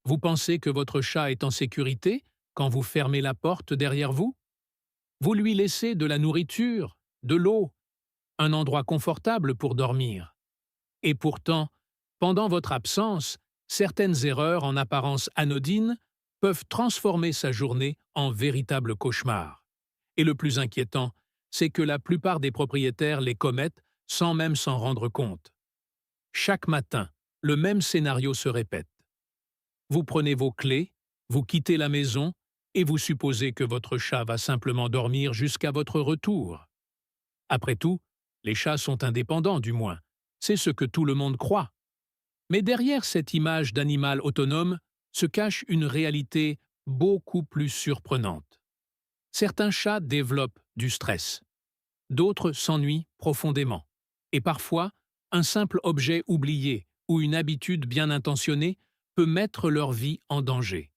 Vous pensez que votre chat est en sécurité quand vous fermez la porte derrière vous? Vous lui laissez de la nourriture, de l'eau, un endroit confortable pour dormir. Et pourtant, pendant votre absence, certaines erreurs en apparence anodines peuvent transformer sa journée en véritable cauchemar. Et le plus inquiétant, c'est que la plupart des propriétaires les commettent sans même s'en rendre compte. Chaque matin, le même scénario se répète. Vous prenez vos clés, vous quittez la maison et vous supposez que votre chat va simplement dormir jusqu'à votre retour. Après tout, les chats sont indépendants du moins. C'est ce que tout le monde croit. Mais derrière cette image d'animal autonome se cache une réalité beaucoup plus surprenante. Certains chats développent du stress. D'autres s'ennuient profondément. Et parfois, un simple objet oublié ou une habitude bien intentionnée peut mettre leur vie en danger.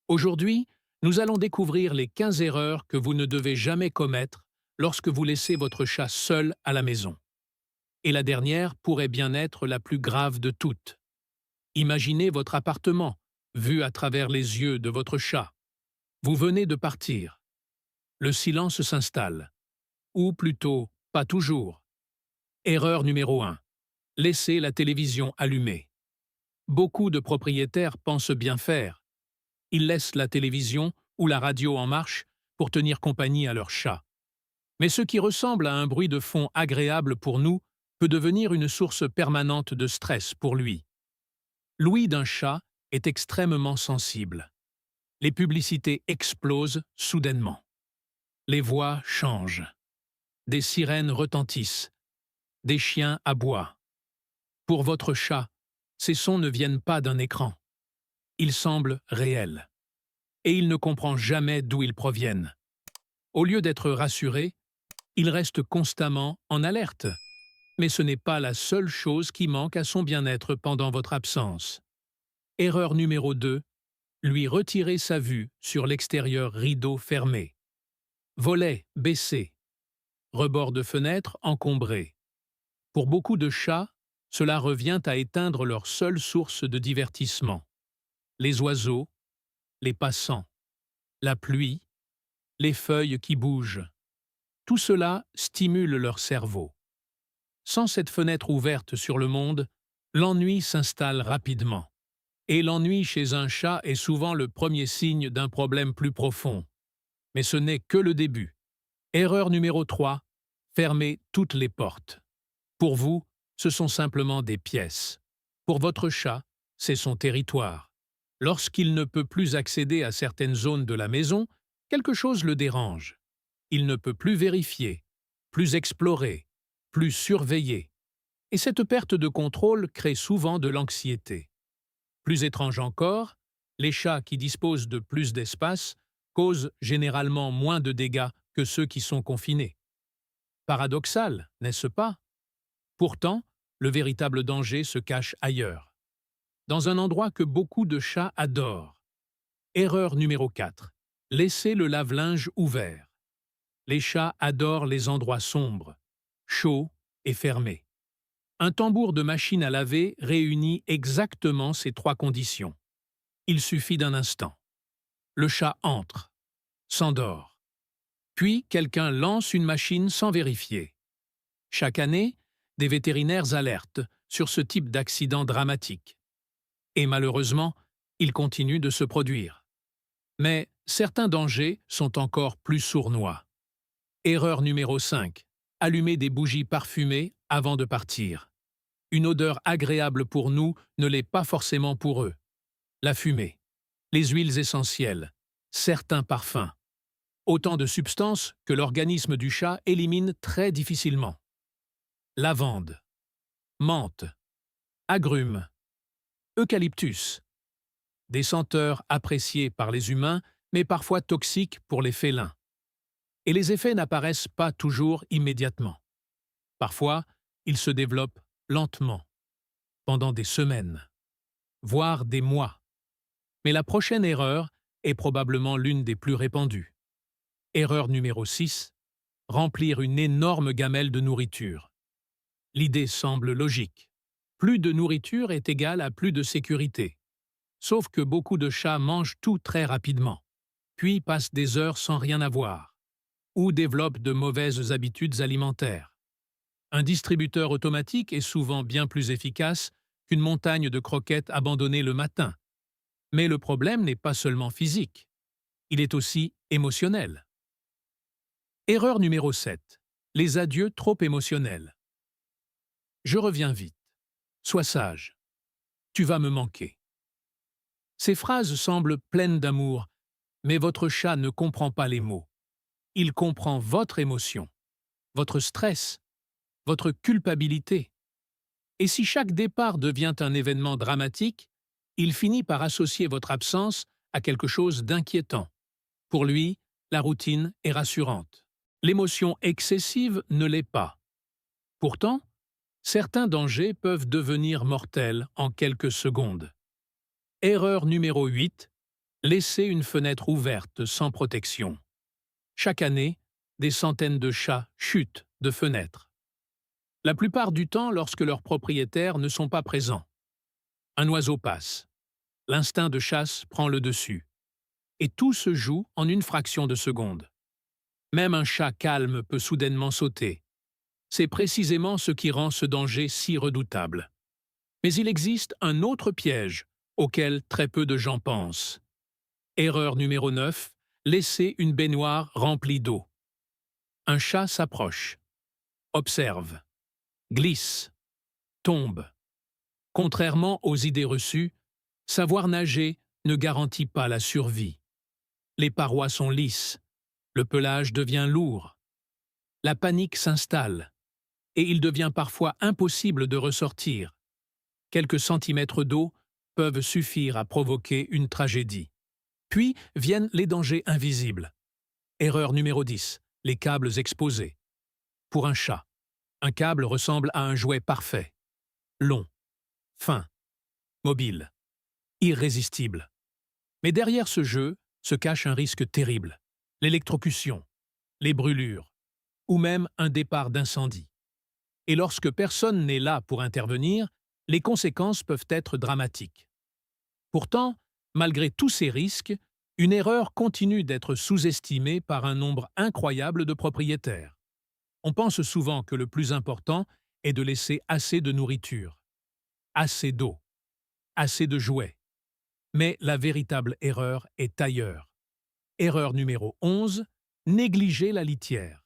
Aujourd'hui, nous allons découvrir les 15 erreurs que vous ne devez jamais commettre lorsque vous laissez votre chat seul à la maison. Et la dernière pourrait bien être la plus grave de toutes. Imaginez votre appartement, vu à travers les yeux de votre chat. Vous venez de partir. Le silence s'installe. Ou plutôt, pas toujours. Erreur numéro 1. Laissez la télévision allumée. Beaucoup de propriétaires pensent bien faire. Ils laissent la télévision ou la radio en marche pour tenir compagnie à leur chat. Mais ce qui ressemble à un bruit de fond agréable pour nous peut devenir une source permanente de stress pour lui. L'ouïe d'un chat est extrêmement sensible. Les publicités explosent soudainement. Les voix changent. Des sirènes retentissent. Des chiens aboient. Pour votre chat, ces sons ne viennent pas d'un écran. Ils semblent réels. Et il ne comprend jamais d'où ils proviennent. Au lieu d'être rassuré, il reste constamment en alerte. Mais ce n'est pas la seule chose qui manque à son bien-être pendant votre absence. Erreur numéro 2. Lui retirer sa vue sur l'extérieur rideau fermé. Volets baissés. Rebord de fenêtre encombré. Pour beaucoup de chats, cela revient à éteindre leur seule source de divertissement. Les oiseaux, les passants, la pluie, les feuilles qui bougent. Tout cela stimule leur cerveau. Sans cette fenêtre ouverte sur le monde, l'ennui s'installe rapidement. Et l'ennui chez un chat est souvent le premier signe d'un problème plus profond. Mais ce n'est que le début. Erreur numéro 3. Fermez toutes les portes. Pour vous, ce sont simplement des pièces. Pour votre chat, c'est son territoire. Lorsqu'il ne peut plus accéder à certaines zones de la maison, quelque chose le dérange. Il ne peut plus vérifier, plus explorer, plus surveiller. Et cette perte de contrôle crée souvent de l'anxiété. Plus étrange encore, les chats qui disposent de plus d'espace causent généralement moins de dégâts que ceux qui sont confinés. Paradoxal, n'est-ce pas? Pourtant, le véritable danger se cache ailleurs, dans un endroit que beaucoup de chats adorent. Erreur numéro 4. Laissez le lave-linge ouvert. Les chats adorent les endroits sombres, chauds et fermés. Un tambour de machine à laver réunit exactement ces trois conditions. Il suffit d'un instant. Le chat entre, s'endort. Puis quelqu'un lance une machine sans vérifier. Chaque année, des vétérinaires alertent sur ce type d'accident dramatique. Et malheureusement, il continue de se produire. Mais certains dangers sont encore plus sournois. Erreur numéro 5. Allumer des bougies parfumées avant de partir. Une odeur agréable pour nous ne l'est pas forcément pour eux. La fumée, les huiles essentielles, certains parfums. Autant de substances que l'organisme du chat élimine très difficilement. Lavande, menthe, agrumes, eucalyptus. Des senteurs appréciées par les humains, mais parfois toxiques pour les félins. Et les effets n'apparaissent pas toujours immédiatement. Parfois, ils se développent lentement, pendant des semaines, voire des mois. Mais la prochaine erreur est probablement l'une des plus répandues. Erreur numéro 6. Remplir une énorme gamelle de nourriture. L'idée semble logique. Plus de nourriture est égale à plus de sécurité. Sauf que beaucoup de chats mangent tout très rapidement, puis passent des heures sans rien avoir, ou développent de mauvaises habitudes alimentaires. Un distributeur automatique est souvent bien plus efficace qu'une montagne de croquettes abandonnées le matin. Mais le problème n'est pas seulement physique, il est aussi émotionnel. Erreur numéro 7. Les adieux trop émotionnels. Je reviens vite. Sois sage. Tu vas me manquer. Ces phrases semblent pleines d'amour, mais votre chat ne comprend pas les mots. Il comprend votre émotion, votre stress, votre culpabilité. Et si chaque départ devient un événement dramatique, il finit par associer votre absence à quelque chose d'inquiétant. Pour lui, la routine est rassurante. L'émotion excessive ne l'est pas. Pourtant, certains dangers peuvent devenir mortels en quelques secondes. Erreur numéro 8. Laisser une fenêtre ouverte sans protection. Chaque année, des centaines de chats chutent de fenêtres. La plupart du temps lorsque leurs propriétaires ne sont pas présents. Un oiseau passe. L'instinct de chasse prend le dessus. Et tout se joue en une fraction de seconde. Même un chat calme peut soudainement sauter. C'est précisément ce qui rend ce danger si redoutable. Mais il existe un autre piège auquel très peu de gens pensent. Erreur numéro 9. Laisser une baignoire remplie d'eau. Un chat s'approche, observe, glisse, tombe. Contrairement aux idées reçues, savoir nager ne garantit pas la survie. Les parois sont lisses, le pelage devient lourd, la panique s'installe, et il devient parfois impossible de ressortir. Quelques centimètres d'eau peuvent suffire à provoquer une tragédie. Puis viennent les dangers invisibles. Erreur numéro 10. Les câbles exposés. Pour un chat, un câble ressemble à un jouet parfait. Long, fin, mobile, irrésistible. Mais derrière ce jeu se cache un risque terrible. L'électrocution, les brûlures, ou même un départ d'incendie. Et lorsque personne n'est là pour intervenir, les conséquences peuvent être dramatiques. Pourtant, malgré tous ces risques, une erreur continue d'être sous-estimée par un nombre incroyable de propriétaires. On pense souvent que le plus important est de laisser assez de nourriture, assez d'eau, assez de jouets. Mais la véritable erreur est ailleurs. Erreur numéro 11, négliger la litière.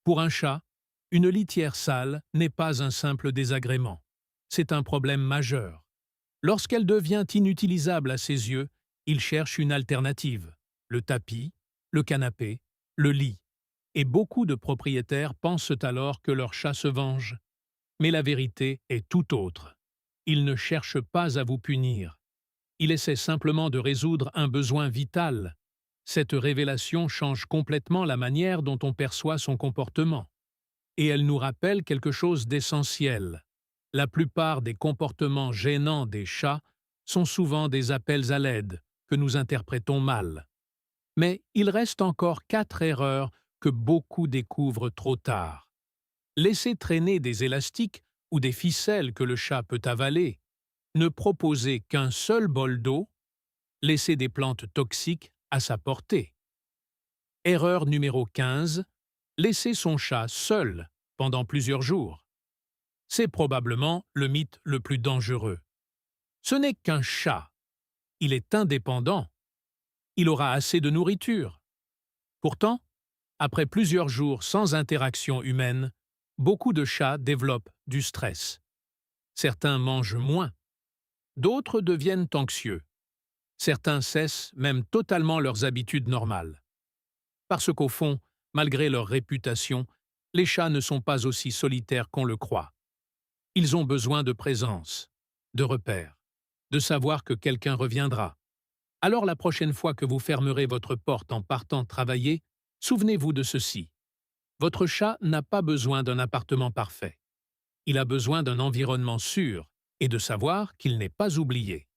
Pour un chat, une litière sale n'est pas un simple désagrément. C'est un problème majeur. Lorsqu'elle devient inutilisable à ses yeux, il cherche une alternative. Le tapis, le canapé, le lit. Et beaucoup de propriétaires pensent alors que leur chat se venge. Mais la vérité est tout autre. Il ne cherche pas à vous punir. Il essaie simplement de résoudre un besoin vital. Cette révélation change complètement la manière dont on perçoit son comportement. Et elle nous rappelle quelque chose d'essentiel. La plupart des comportements gênants des chats sont souvent des appels à l'aide que nous interprétons mal. Mais il reste encore 4 erreurs que beaucoup découvrent trop tard. Laisser traîner des élastiques ou des ficelles que le chat peut avaler, ne proposer qu'un seul bol d'eau, laisser des plantes toxiques à sa portée. Erreur numéro 15, laisser son chat seul pendant plusieurs jours. C'est probablement le mythe le plus dangereux. Ce n'est qu'un chat. Il est indépendant. Il aura assez de nourriture. Pourtant, après plusieurs jours sans interaction humaine, beaucoup de chats développent du stress. Certains mangent moins. D'autres deviennent anxieux. Certains cessent même totalement leurs habitudes normales. Parce qu'au fond, malgré leur réputation, les chats ne sont pas aussi solitaires qu'on le croit. Ils ont besoin de présence, de repères, de savoir que quelqu'un reviendra. Alors la prochaine fois que vous fermerez votre porte en partant travailler, souvenez-vous de ceci. Votre chat n'a pas besoin d'un appartement parfait. Il a besoin d'un environnement sûr et de savoir qu'il n'est pas oublié.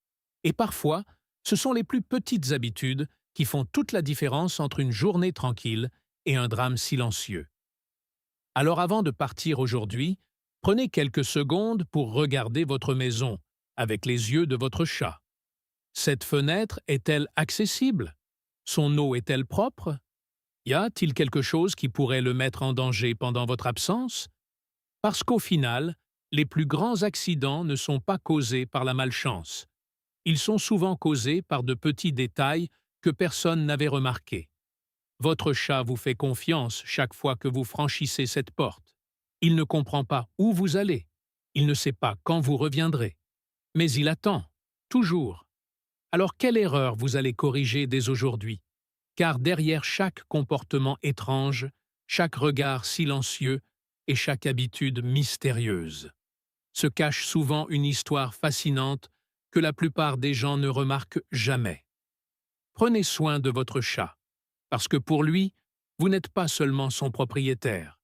Et parfois, ce sont les plus petites habitudes qui font toute la différence entre une journée tranquille et un drame silencieux. Alors avant de partir aujourd'hui, prenez quelques secondes pour regarder votre maison avec les yeux de votre chat. Cette fenêtre est-elle accessible? Son eau est-elle propre? Y a-t-il quelque chose qui pourrait le mettre en danger pendant votre absence? Parce qu'au final, les plus grands accidents ne sont pas causés par la malchance. Ils sont souvent causés par de petits détails que personne n'avait remarqués. Votre chat vous fait confiance chaque fois que vous franchissez cette porte. Il ne comprend pas où vous allez. Il ne sait pas quand vous reviendrez. Mais il attend, toujours. Alors quelle erreur vous allez corriger dès aujourd'hui? Car derrière chaque comportement étrange, chaque regard silencieux et chaque habitude mystérieuse, se cache souvent une histoire fascinante que la plupart des gens ne remarquent jamais. Prenez soin de votre chat, parce que pour lui, vous n'êtes pas seulement son propriétaire,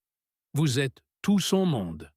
vous êtes tout son monde.